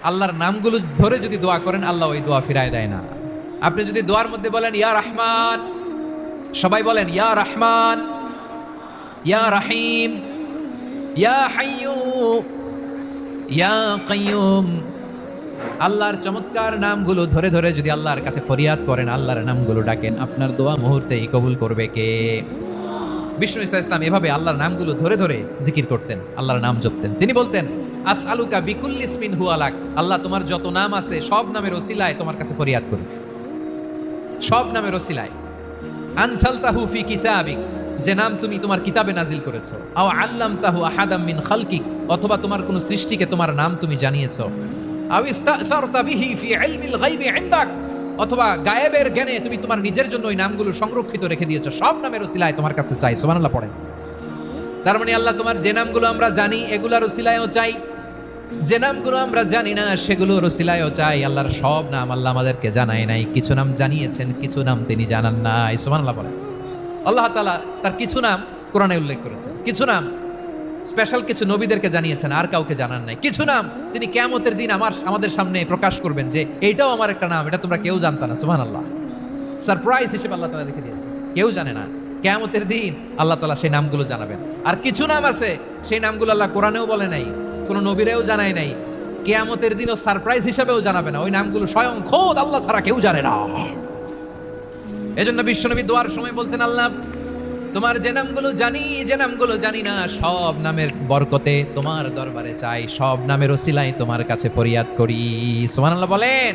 আল্লাহর নামগুলো ধরে যদি দোয়া করেন আল্লাহ ওই দোয়া ফিরায় দেয় না। আপনি যদি দোয়ার মধ্যে বলেন ইয়া রহমান, সবাই বলেন ইয়া রহমান, ইয়া রহিম, ইয়া হাইয়্যু, ইয়া কাইয়্যুম, আল্লাহর চমৎকার নামগুলো ধরে ধরে যদি আল্লাহর কাছে ফরিয়াদ করেন, আল্লাহর নামগুলো ডাকেন, আপনার দোয়া মুহূর্তেই কবুল করবে কে? বিষ্ণু ঈসা ইসলাম এভাবে আল্লাহর নামগুলো ধরে ধরে জিকির করতেন, আল্লাহর নাম জপতেন। তিনি বলতেন আসআলুকা বিকুল্লি ইসমিন হুয়া লাক, আল্লাহ তোমার যত নাম আছে সব নামের ওসিলায় তোমার কাছে ফরিয়াদ করি, সব নামের ওসিলায়। আনসালতাহু ফি কিতাবিক, যে নাম তুমি তোমার কিতাবে নাজিল করেছো। আও আল্লামতাহু আহাদাম মিন খালকিক, অথবা তোমার কোন সৃষ্টিকে তোমার নাম তুমি জানিয়েছো। আও ইস্তাসারতা বিহি ফি ইলমিল গায়বি ইনদাক, অথবা গায়েবের জ্ঞানে তুমি তোমার নিজের জন্য ওই নামগুলো সংরক্ষিত রেখে দিয়েছো। সব নামের ওসিলায় তোমার কাছে চাই। সুবহানাল্লাহ পড়েন। তার মানে আল্লাহ তোমার যে নামগুলো আমরা জানি এগুলার ওসিলায়ও চাই, যে নামগুলো আমরা জানি না সেগুলোর ওসিলায়ও চাই। আল্লাহর সব নাম আল্লাহ আমাদেরকে জানায় নাই, কিছু নাম জানিয়েছেন, কিছু নাম তিনি জানান নাই। সুবহানাল্লাহ বলেন। আল্লাহ তাআলা তার কিছু নাম কোরআনে উল্লেখ করেছেন, কিছু নাম স্পেশাল কিছু নবীদেরকে জানিয়েছেন, আর কাউকে জানান নাই। কিছু নাম তিনি কিয়ামতের দিন আমাদের সামনে প্রকাশ করবেন যে এইটাও আমার একটা নাম, এটা তোমরা কেউ জানতা না। সুবহানাল্লাহ, সারপ্রাইজ হিসেবে আল্লাহ তাআলা রেখে দিয়েছেন, কেউ জানে না। কিয়ামতের দিন আল্লাহ তাআলা সেই নামগুলো জানাবেন। আর কিছু নাম আছে সেই নামগুলো আল্লাহ কোরআনেও বলে নাই, কোনো নবীরাও জানায় নাই, কিয়ামতের দিনও সারপ্রাইজ হিসেবেও জানাবে না। ওই নামগুলো স্বয়ং খোদ আল্লাহ ছাড়া কেউ জানে না। এজন্য বিশ্বনবী দোয়ার সময় বলতেন আল্লাহ তোমার যে নামগুলো জানি, যে নামগুলো জানি না, সব নামের বরকতে তোমার দরবারে চাই, সব নামের ওসিলায় তোমার কাছে ফরিয়াদ করি। সুবহানাল্লাহ বলেন।